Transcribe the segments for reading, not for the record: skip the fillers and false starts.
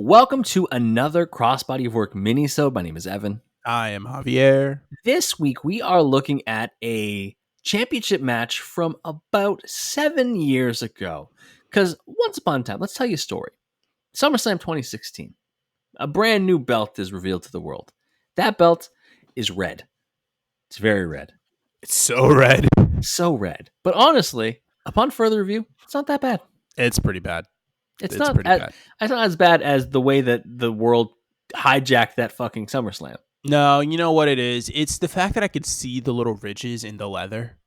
Welcome to another Crossbody of Work Minisode. My name is Evan. I am Javier. This week we are looking at a championship match from about 7 years ago. Because once upon a time, let's tell you a story. SummerSlam 2016. A brand new belt is revealed to the world. That belt is red. It's very red. It's so red. So red. But honestly, upon further review, it's not that bad. It's pretty bad. It's not as bad as the way that the world hijacked that fucking SummerSlam. No, you know what it is? It's the fact that I could see the little ridges in the leather.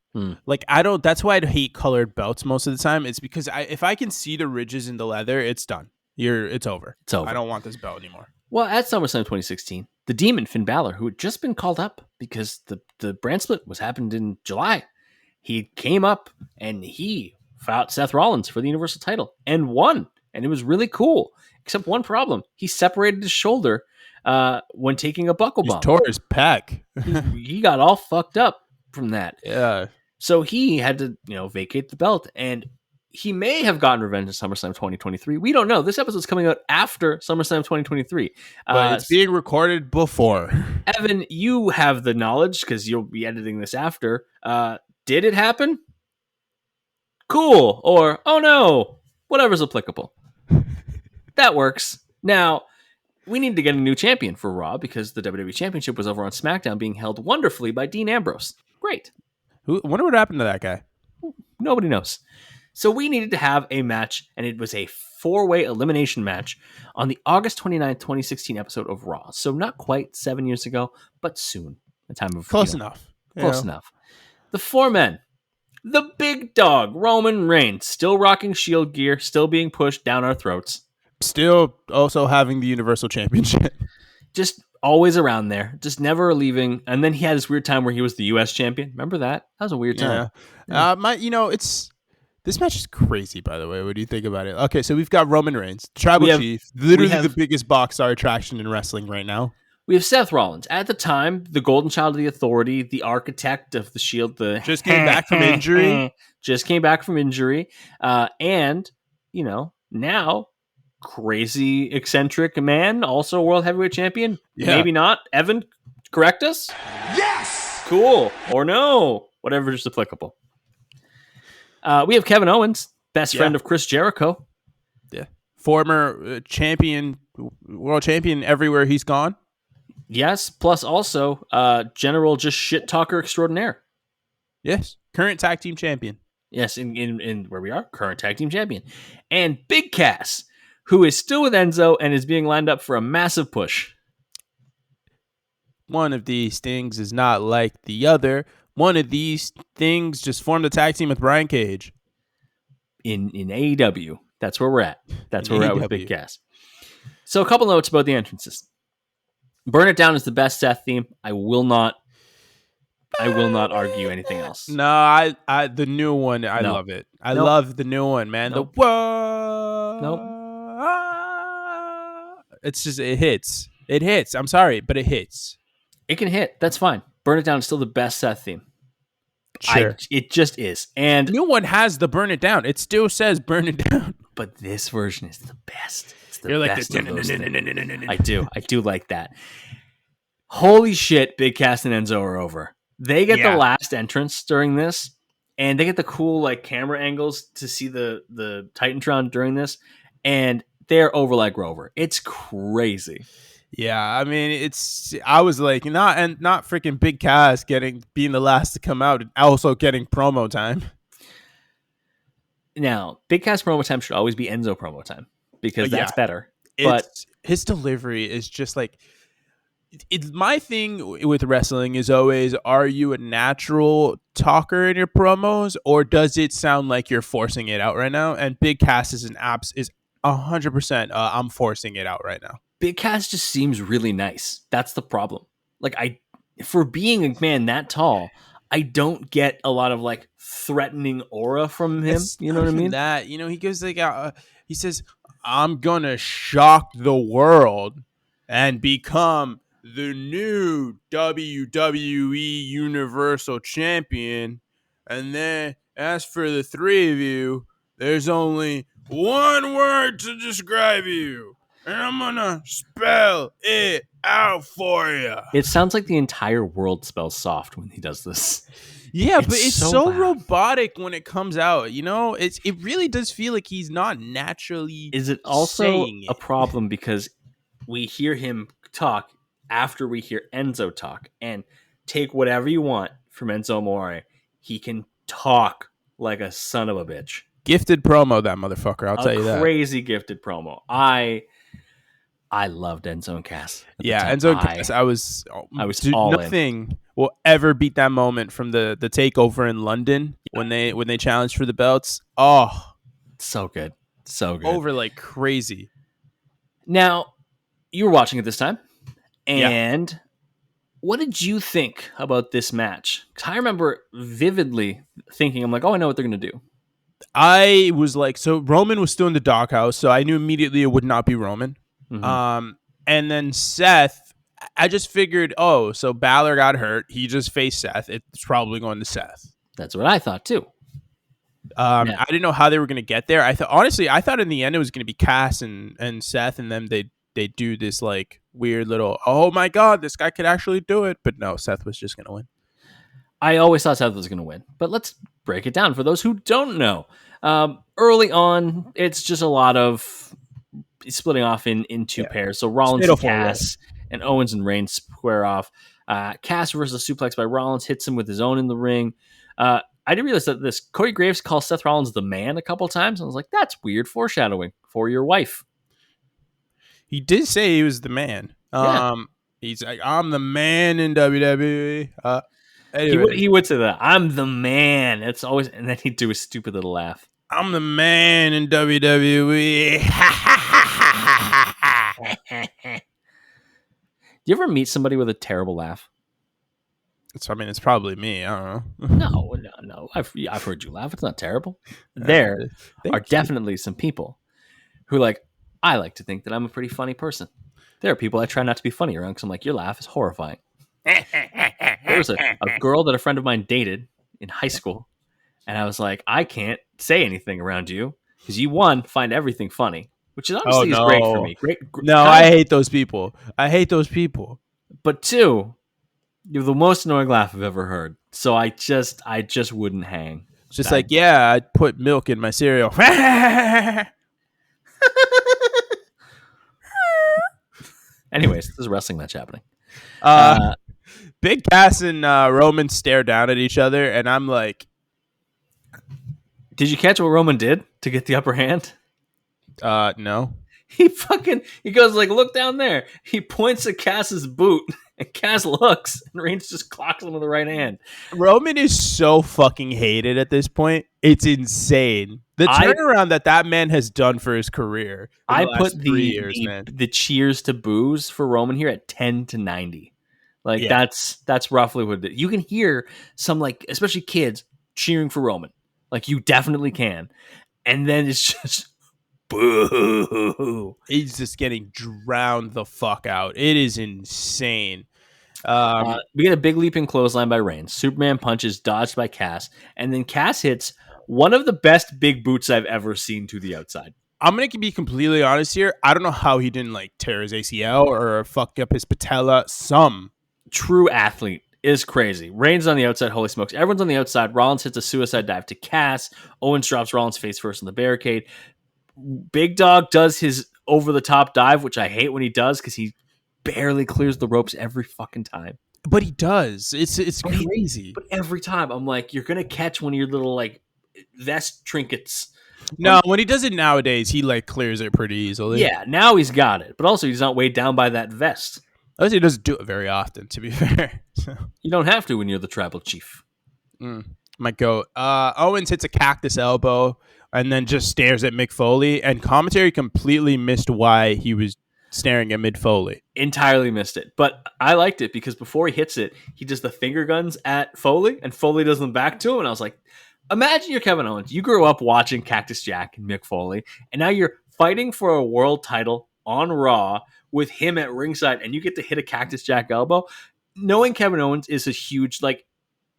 Like, that's why I hate colored belts most of the time. It's because if I can see the ridges in the leather, it's done. It's over. It's over. I don't want this belt anymore. Well, at SummerSlam 2016, the Demon, Finn Balor, who had just been called up because the brand split happened in July, he came up and he fought Seth Rollins for the Universal title and won. And it was really cool, except one problem. He separated his shoulder when taking a buckle bump. He tore his pec. He got all fucked up from that. Yeah. So he had to, vacate the belt. And he may have gotten revenge in SummerSlam 2023. We don't know. This episode's coming out after SummerSlam 2023. But it's being recorded before. Evan, you have the knowledge because you'll be editing this after. Did it happen? Cool. Or, oh no, whatever's applicable. That works. Now, we need to get a new champion for Raw because the WWE Championship was over on SmackDown being held wonderfully by Dean Ambrose. Great. I wonder what happened to that guy. Nobody knows. So we needed to have a match, and it was a 4-way elimination match on the August 29th, 2016 episode of Raw. So not quite 7 years ago, but soon. The time of Close enough. Close enough. The 4 men. The big dog, Roman Reigns, still rocking Shield gear, still being pushed down our throats. Still also having the Universal Championship. Just always around there, just never leaving. And then he had this weird time where he was the U.S. champion. Remember that? That was a weird time. Yeah. This match is crazy, by the way. What do you think about it? Okay, so we've got Roman Reigns, Tribal Chief, literally the biggest box star attraction in wrestling right now. We have Seth Rollins. At the time, the golden child of the Authority, the architect of the Shield, just came back from injury. And, now, crazy, eccentric man, also world heavyweight champion. Yeah. Maybe not. Evan, correct us? Yes! Cool. Or no. Whatever is applicable. We have Kevin Owens, best friend of Chris Jericho. Yeah. Former champion, world champion everywhere he's gone. Yes, plus also general just shit talker extraordinaire. Yes, current tag team champion. Yes, in where we are, current tag team champion. And Big Cass, who is still with Enzo and is being lined up for a massive push. One of these things is not like the other. One of these things just formed a tag team with Brian Cage. In AEW. That's where we're at. That's where we're at with Big Cass. So a couple notes about the entrances. Burn It Down is the best Seth theme. I will not argue anything else. No, I the new one, I love it. I love the new one, man. Nope. The whoa. Nope. It's just, it hits. It hits. I'm sorry, but it hits. It can hit. That's fine. Burn It Down is still the best Seth theme. Sure. It just is. And the new one has the Burn It Down. It still says Burn It Down. But this version is the best. It's the You're best like of those things. I do like that. Holy shit, Big Cass and Enzo are over. They get the last entrance during this, and they get the cool camera angles to see the Titantron during this, and they're over like Rover. It's crazy. Yeah, I mean, I was like, not freaking Big Cass being the last to come out and also getting promo time. Now, Big Cass promo time should always be Enzo promo time because that's better. But his delivery is just like, my thing with wrestling is always, are you a natural talker in your promos, or does it sound like you're forcing it out right now? And Big Cass is 100%. I'm forcing it out right now. Big Cass just seems really nice. That's the problem. For being a man that tall, I don't get a lot of threatening aura from him. You know what I mean? That, he goes he says, I'm gonna shock the world and become the new WWE Universal Champion. And then as for the three of you, there's only one word to describe you. and I'm gonna spell it out for you. It sounds like the entire world spells soft when he does this. Yeah, but it's so loud. robotic when it comes out. You know, it really does feel like he's not naturally. Is it also saying a it. problem because we hear him talk after we hear Enzo talk, and take whatever you want from Enzo Amore, he can talk like a son of a bitch. Gifted promo, that motherfucker. I'll tell you that. Crazy gifted promo. I loved Enzo and Cass. Yeah, Enzo and Cass. I was all nothing will ever beat that moment from the takeover in London when they challenged for the belts. Oh, so good. So good. Over like crazy. Now, you were watching it this time, and what did you think about this match? Because I remember vividly thinking, I'm like, oh, I know what they're going to do. I was like, so Roman was still in the doghouse, so I knew immediately it would not be Roman. Mm-hmm. And then Seth, I just figured, oh, so Balor got hurt. He just faced Seth. It's probably going to Seth. That's what I thought too. I didn't know how they were going to get there. I thought in the end it was going to be Cass and Seth, and then they do this like weird little, oh my god, this guy could actually do it. But no, Seth was just going to win. I always thought Seth was going to win, but let's break it down for those who don't know. Early on, it's just a lot of splitting off in two pairs. So Rollins and Cass, and Owens and Reigns square off. Cass versus a suplex by Rollins, hits him with his own in the ring. I didn't realize that this Corey Graves calls Seth Rollins the man a couple times. I was like, that's weird foreshadowing for your wife. He did say he was the man. He's like, I'm the man in WWE. Anyway. He would say that. I'm the man. It's always, and then he'd do a stupid little laugh. I'm the man in WWE. Do you ever meet somebody with a terrible laugh? It's probably me. I don't know. No. I've heard you laugh. It's not terrible. There are definitely some people who I like to think that I'm a pretty funny person. There are people I try not to be funny around because I'm like, your laugh is horrifying. There was a girl that a friend of mine dated in high school, and I was like, I can't say anything around you because you, one, find everything funny, which is obviously is great for me. I hate those people. But two, you're the most annoying laugh I've ever heard. So I just wouldn't hang. It's just I'd put milk in my cereal. Anyways, this is a wrestling match happening. Big Cass and Roman stare down at each other, and I'm like, did you catch what Roman did to get the upper hand? No. He goes look down there. He points at Cass's boot, and Cass looks, and Reigns just clocks him with the right hand. Roman is so fucking hated at this point. It's insane. The turnaround that man has done for his career. I put the cheers to boos for Roman here at 10-90. That's roughly what it is. You can hear some especially kids cheering for Roman. You definitely can. And then it's just boo. He's just getting drowned the fuck out. It is insane. We get a big leaping clothesline by Reigns. Superman punches dodged by Cass, and then Cass hits one of the best big boots I've ever seen to the outside. I'm going to be completely honest here. I don't know how he didn't tear his ACL or fuck up his patella. Some true athlete is crazy. Reigns on the outside. Holy smokes. Everyone's on the outside. Rollins hits a suicide dive to Cass. Owens drops Rollins face first in the barricade. Big Dog does his over-the-top dive, which I hate when he does because he barely clears the ropes every fucking time. But he does. It's crazy. But every time, I'm like, you're going to catch one of your little, vest trinkets. No, when he does it nowadays, he, clears it pretty easily. Yeah, now he's got it. But also, he's not weighed down by that vest. He doesn't do it very often, to be fair. You don't have to when you're the tribal chief. My goat. Owens hits a cactus elbow and then just stares at Mick Foley, and commentary completely missed why he was staring at Mick Foley. Entirely missed it. But I liked it because before he hits it, he does the finger guns at Foley, and Foley does them back to him, and I was like, imagine you're Kevin Owens. You grew up watching Cactus Jack and Mick Foley, and now you're fighting for a world title on Raw with him at ringside, and you get to hit a Cactus Jack elbow. Knowing Kevin Owens is a huge,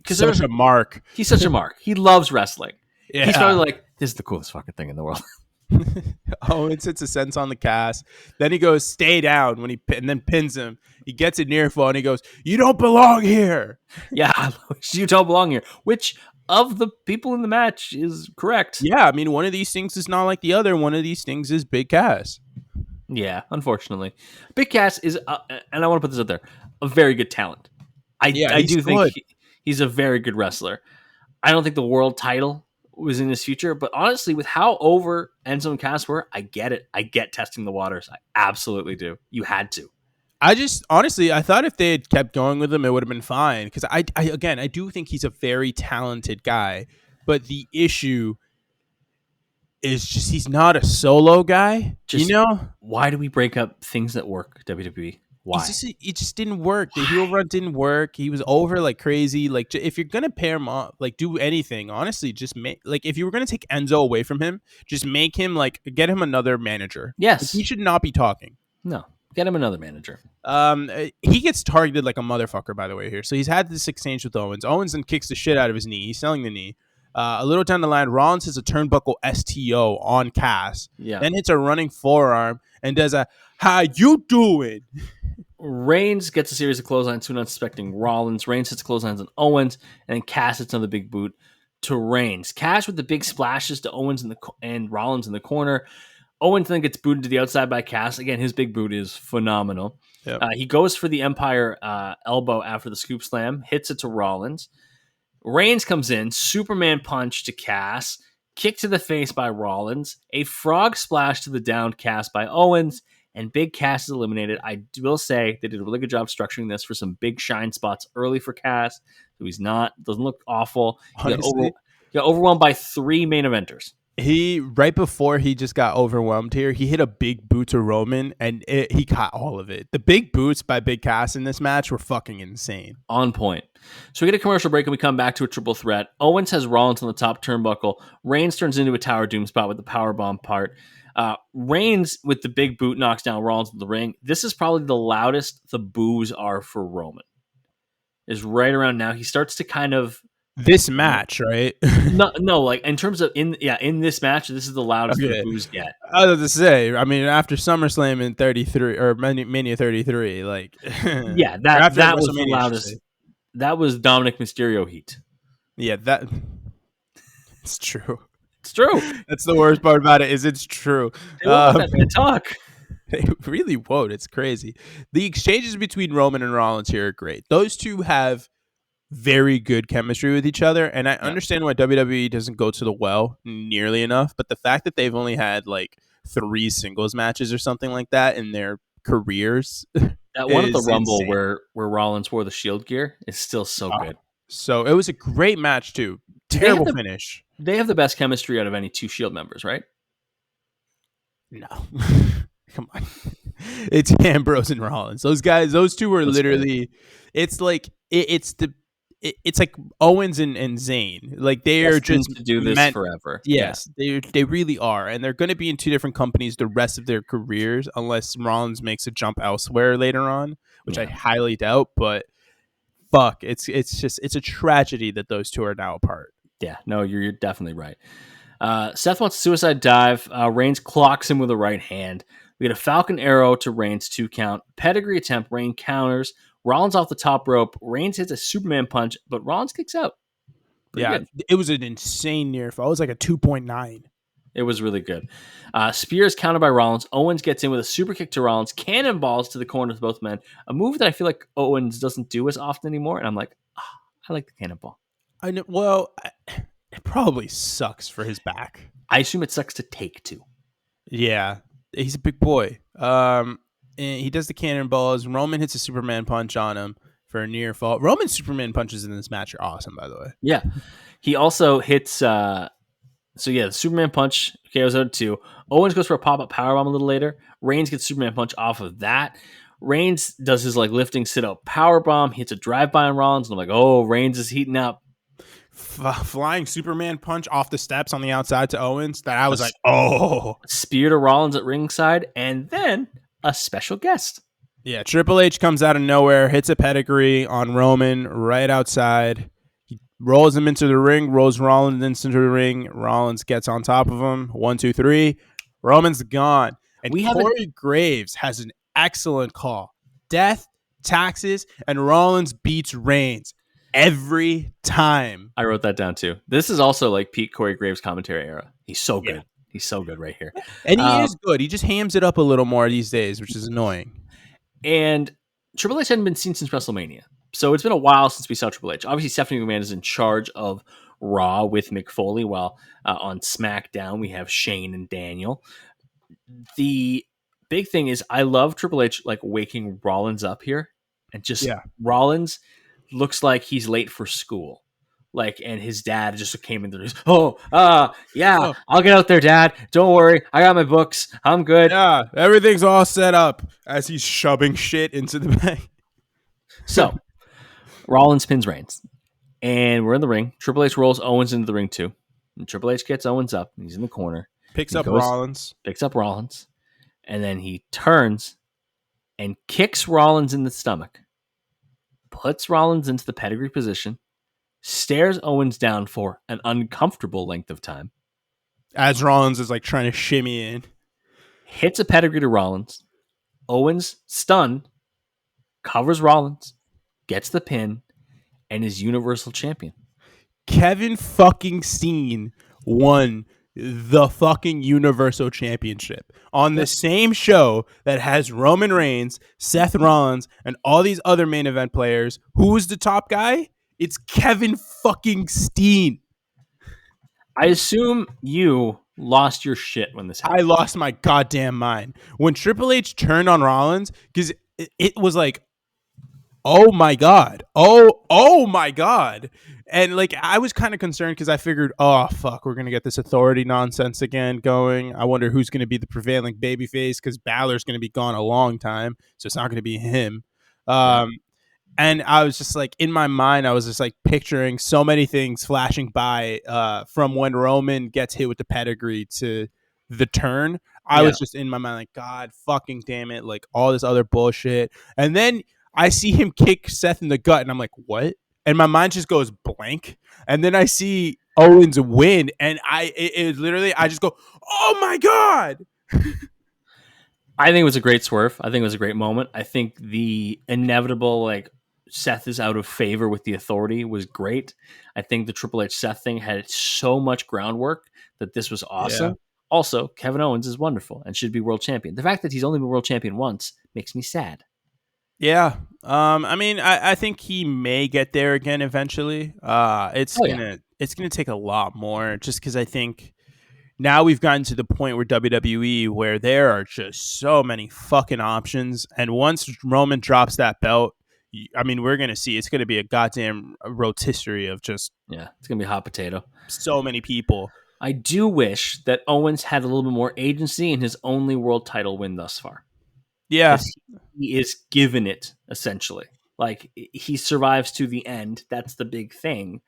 such a mark. He's such a mark. He loves wrestling. Yeah. He's probably this is the coolest fucking thing in the world. Owens hits a sense on the cast. Then he goes, stay down and then pins him. He gets a near fall and he goes, you don't belong here. Yeah, you don't belong here. Which of the people in the match is correct? Yeah, I mean, one of these things is not like the other. One of these things is Big Cass. Yeah, unfortunately. Big Cass is, and I want to put this out there, a very good talent. I do think he's a very good wrestler. I don't think the world title was in his future, but honestly, with how over Enzo and Cass were, I get it. I get testing the waters. I absolutely do. You had to. I just honestly, I thought if they had kept going with him, it would have been fine. Because I do think he's a very talented guy, but the issue is just he's not a solo guy. Just, you know, why do we break up things that work? WWE. Why? It just didn't work. The heel run didn't work. He was over like crazy. Like if you're gonna pair him up, like do anything. Honestly, just make like if you were gonna take Enzo away from him, just make him like get him another manager. Yes, like, he should not be talking. No, get him another manager. He gets targeted like a motherfucker. By the way, here, so he's had this exchange with Owens. Owens then kicks the shit out of his knee. He's selling the knee. A little down the line, Rollins hits a turnbuckle STO on Cass. Yeah. Then hits a running forearm and does a "How you doing?" Reigns gets a series of clotheslines to an unsuspecting Rollins. Reigns hits clotheslines on Owens, and then Cass hits another big boot to Reigns. Cass with the big splashes to Owens and Rollins in the corner. Owens then gets booted to the outside by Cass. Again, his big boot is phenomenal. Yep. He goes for the Empire elbow after the scoop slam, hits it to Rollins. Reigns comes in, Superman punch to Cass, kick to the face by Rollins, a frog splash to the downed Cass by Owens, and Big Cass is eliminated. I will say they did a really good job structuring this for some big shine spots early for Cass. So he's doesn't look awful. He got overwhelmed by 3 main eventers. He right before he just got overwhelmed here, he hit a big boot to Roman, and he caught all of it. The big boots by Big Cass in this match were fucking insane. On point. So we get a commercial break and we come back to a triple threat. Owens has Rollins on the top turnbuckle. Reigns turns into a Tower Doom spot with the powerbomb part. Reigns with the big boot knocks down Rollins in the ring. This is probably the loudest the boos are for Roman. Is right around now. He starts to kind of this match, right? no, like in terms of in this match, this is the loudest the boos get. I was to say, I mean, after SummerSlam in 33 or Mania 33, like yeah, that was the loudest. That was Dominic Mysterio heat. Yeah, that it's true. It's true. That's the worst part about it is it's true. They won't let that talk. They really won't. It's crazy. The exchanges between Roman and Rollins here are great. Those two have very good chemistry with each other, and I understand why WWE doesn't go to the well nearly enough, but the fact that they've only had like 3 singles matches or something like that in their careers. That one at the Rumble insane. where Rollins wore the Shield gear is still so good. So it was a great match too. Terrible finish. They have the best chemistry out of any 2 Shield members, right? No. Come on. It's Ambrose and Rollins. Those guys, those two were literally it's like it's like Owens and Zayn. Like they are just to do this forever. Yes, they really are, and they're going to be in 2 different companies the rest of their careers, unless Rollins makes a jump elsewhere later on, which I highly doubt. But fuck, it's a tragedy that those 2 are now apart. Yeah, no, you're definitely right. Seth wants a suicide dive. Reigns clocks him with a right hand. We get a Falcon Arrow to Reigns 2 count. Pedigree attempt. Reigns counters. Rollins off the top rope. Reigns hits a Superman punch, but Rollins kicks out. Pretty good. It was an insane near fall. It was like a 2.9. It was really good. Spears countered by Rollins. Owens gets in with a super kick to Rollins. Cannonballs to the corner with both men. A move that I feel like Owens doesn't do as often anymore. And I'm like, I like the cannonball. I know. Well, it probably sucks for his back. I assume it sucks to take too. Yeah, he's a big boy. And he does the cannonballs. Roman hits a Superman punch on him for a near fall. Roman's Superman punches in this match are awesome, by the way. Yeah. He also hits the Superman punch KO's out 2. Owens goes for a pop-up powerbomb a little later. Reigns gets Superman punch off of that. Reigns does his like lifting sit-up powerbomb, hits a drive-by on Rollins, and I'm like, oh, Reigns is heating up. Flying Superman punch off the steps on the outside to Owens. That I was like, oh. Spear to Rollins at ringside, and then a special guest. Yeah, Triple H comes out of nowhere, hits a pedigree on Roman right outside. He rolls him into the ring, rolls Rollins into the ring. Rollins gets on top of him. 1, 2, 3. Roman's gone. And We haven't. Corey Graves has an excellent call. Death, taxes, and Rollins beats Reigns every time. I wrote that down too. This is also like Pete Corey Graves commentary era. He's so Yeah. good. He's so good right here. And he is good. He just hams it up a little more these days, which is annoying. And Triple H hadn't been seen since WrestleMania. So it's been a while since we saw Triple H. Obviously, Stephanie McMahon is in charge of Raw with Mick Foley, while on SmackDown we have Shane and Daniel. The big thing is I love Triple H like waking Rollins up here, and just Rollins looks like he's late for school. Like, and his dad just came in there. I'll get out there, Dad. Don't worry, I got my books. I'm good. Yeah, everything's all set up as he's shoving shit into the bag. So, Rollins pins Reigns, and we're in the ring. Triple H rolls Owens into the ring too. And Triple H gets Owens up. And he's in the corner. Picks up Rollins, and then he turns and kicks Rollins in the stomach. Puts Rollins into the pedigree position. Stares Owens down for an uncomfortable length of time. As Rollins is like trying to shimmy in. Hits a pedigree to Rollins. Owens, stunned, covers Rollins, gets the pin, and is Universal Champion. Kevin fucking Steen won the fucking Universal Championship on the same show that has Roman Reigns, Seth Rollins, and all these other main event players. Who's the top guy? It's Kevin fucking Steen. I assume you lost your shit when this happened. I lost my goddamn mind. When Triple H turned on Rollins, because it was like, oh my God. Oh my God. And like, I was kind of concerned because I figured, oh fuck, we're going to get this authority nonsense again going. I wonder who's going to be the prevailing babyface because Balor's going to be gone a long time. So it's not going to be him. And I was just like, in my mind, I was just like picturing so many things flashing by from when Roman gets hit with the pedigree to the turn. I was just in my mind like, God fucking damn it. Like all this other bullshit. And then I see him kick Seth in the gut and I'm like, what? And my mind just goes blank. And then I see Owens win. And it literally, I just go, oh my God. I think it was a great swerve. I think it was a great moment. I think the inevitable, like, Seth is out of favor with the authority was great. I think the Triple H Seth thing had so much groundwork that this was awesome. Yeah. Also, Kevin Owens is wonderful and should be world champion. The fact that he's only been world champion once makes me sad. Yeah. I mean, I think he may get there again eventually. It's gonna take a lot more just because I think now we've gotten to the point where WWE where there are just so many fucking options. And once Roman drops that belt, I mean, we're going to see it's going to be a goddamn rotisserie of just... Yeah, it's going to be a hot potato. So many people. I do wish that Owens had a little bit more agency in his only world title win thus far. Yeah. He is given it, essentially. Like, he survives to the end. That's the big thing.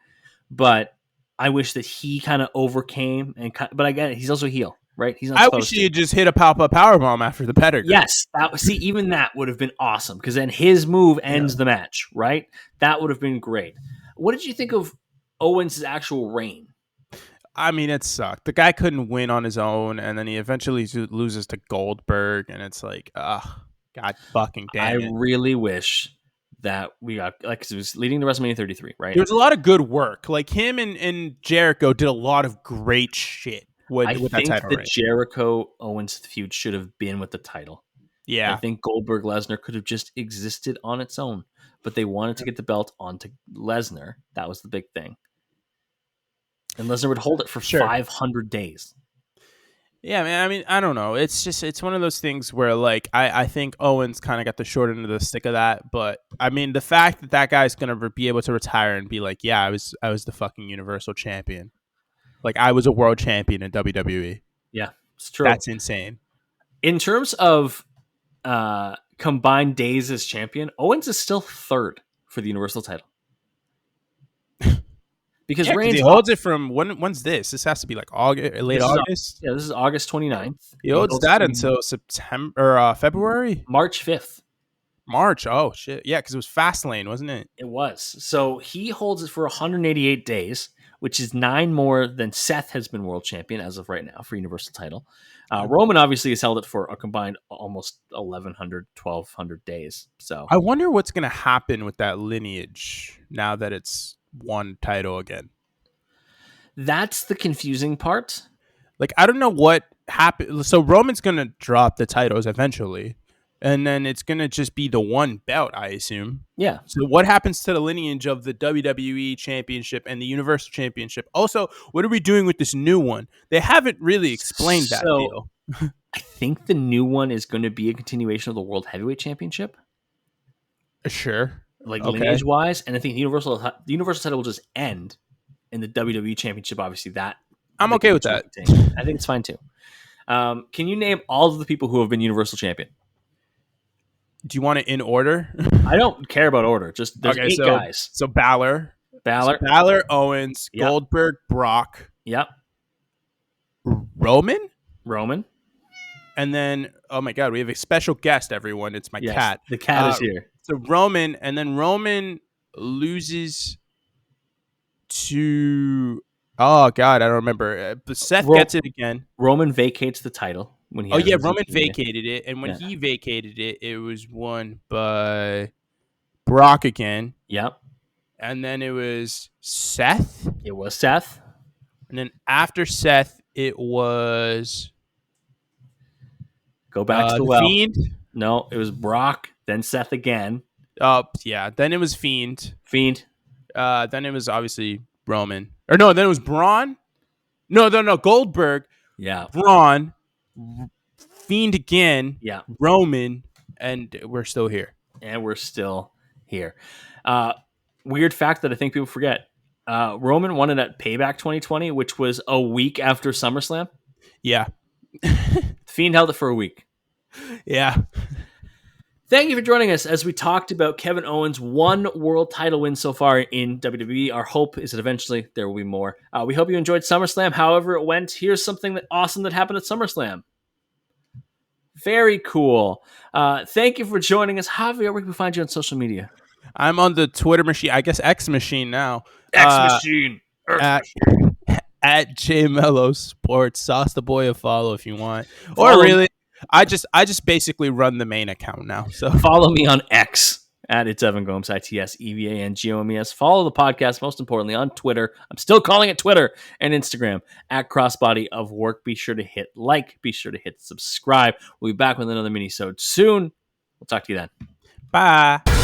But I wish that he kind of overcame. But I get it. He's also a heel. Right? He's not I wish he had just hit a pop-up powerbomb after the pedigree. Yes. Even that would have been awesome because then his move ends the match, right? That would have been great. What did you think of Owens' actual reign? I mean, it sucked. The guy couldn't win on his own, and then he eventually loses to Goldberg, and it's like, God fucking damn it. I really wish that we got, like, because it was leading to WrestleMania 33, right? There was a lot of good work. Like, him and Jericho did a lot of great shit. I think the Jericho-Owens feud should have been with the title. Yeah. I think Goldberg-Lesnar could have just existed on its own, but they wanted to get the belt onto Lesnar. That was the big thing. And Lesnar would hold it for 500 days. Yeah, man. I mean, I don't know. It's one of those things where, like, I think Owens kind of got the short end of the stick of that. But, I mean, the fact that guy's going to be able to retire and be like, yeah, I was the fucking Universal Champion. Like, I was a world champion in WWE. Yeah, it's true. That's insane. In terms of combined days as champion, Owens is still third for the Universal title. Because Reigns he holds it from when's this? This has to be like August, late August. This is August 29th. He holds that until September or February? March 5th. March. Oh shit. Yeah, because it was Fastlane, wasn't it? It was. So he holds it for 188 days, which is 9 more than Seth has been world champion as of right now for Universal title. Roman obviously has held it for a combined almost 1,100, 1,200 days. So I wonder what's going to happen with that lineage now that it's one title again. that's the confusing part. Like, I don't know what happened. So Roman's going to drop the titles eventually, and then it's going to just be the one belt, I assume. Yeah. So what happens to the lineage of the WWE Championship and the Universal Championship? Also, what are we doing with this new one? They haven't really explained that deal. I think the new one is going to be a continuation of the World Heavyweight Championship. Sure. Like lineage-wise. And I think the Universal title will just end. And the WWE Championship, obviously, that... I'm okay with that. I think it's fine, too. Can you name all of the people who have been Universal Champion? Do you want it in order? I don't care about order. Just there's 8 guys. So Balor, Owens, Yep. Goldberg, Brock. Yep. Roman, and then oh my god, we have a special guest. Everyone, it's my cat. The cat is here. So Roman, and then Roman loses to oh god, I don't remember. But Seth gets it again. Roman vacates the title. When he Roman vacated it, and when he vacated it, it was won by Brock again. Yep. And then it was Seth. It was Seth. And then after Seth, it was... Go back to the well. Fiend? No, it was Brock, then Seth again. Yeah. Then it was Fiend. Then it was obviously Roman. Or no, then it was Braun. No, Goldberg. Yeah. Braun. Fiend again. Yeah. Roman. And we're still here. Weird fact that I think people forget. Roman won it at Payback 2020, which was a week after SummerSlam. Yeah. Fiend held it for a week. Yeah. Thank you for joining us as we talked about Kevin Owens' 1 world title win so far in WWE. Our hope is that eventually there will be more. We hope you enjoyed SummerSlam. However it went, here's something awesome that happened at SummerSlam. Very cool. Thank you for joining us. Javier, where can we find you on social media? I'm on the Twitter machine. I guess X machine now. X machine. At JMello Sports. Sauce the boy a follow if you want. Follow or really, I just basically run the main account now. So follow me on X at It's Evan Gomes, ITSEVANGOMES. Follow the podcast, most importantly, on Twitter. I'm still calling it Twitter and Instagram at Crossbody of Work. Be sure to hit like. Be sure to hit subscribe. We'll be back with another Minisode soon. We'll talk to you then. bye.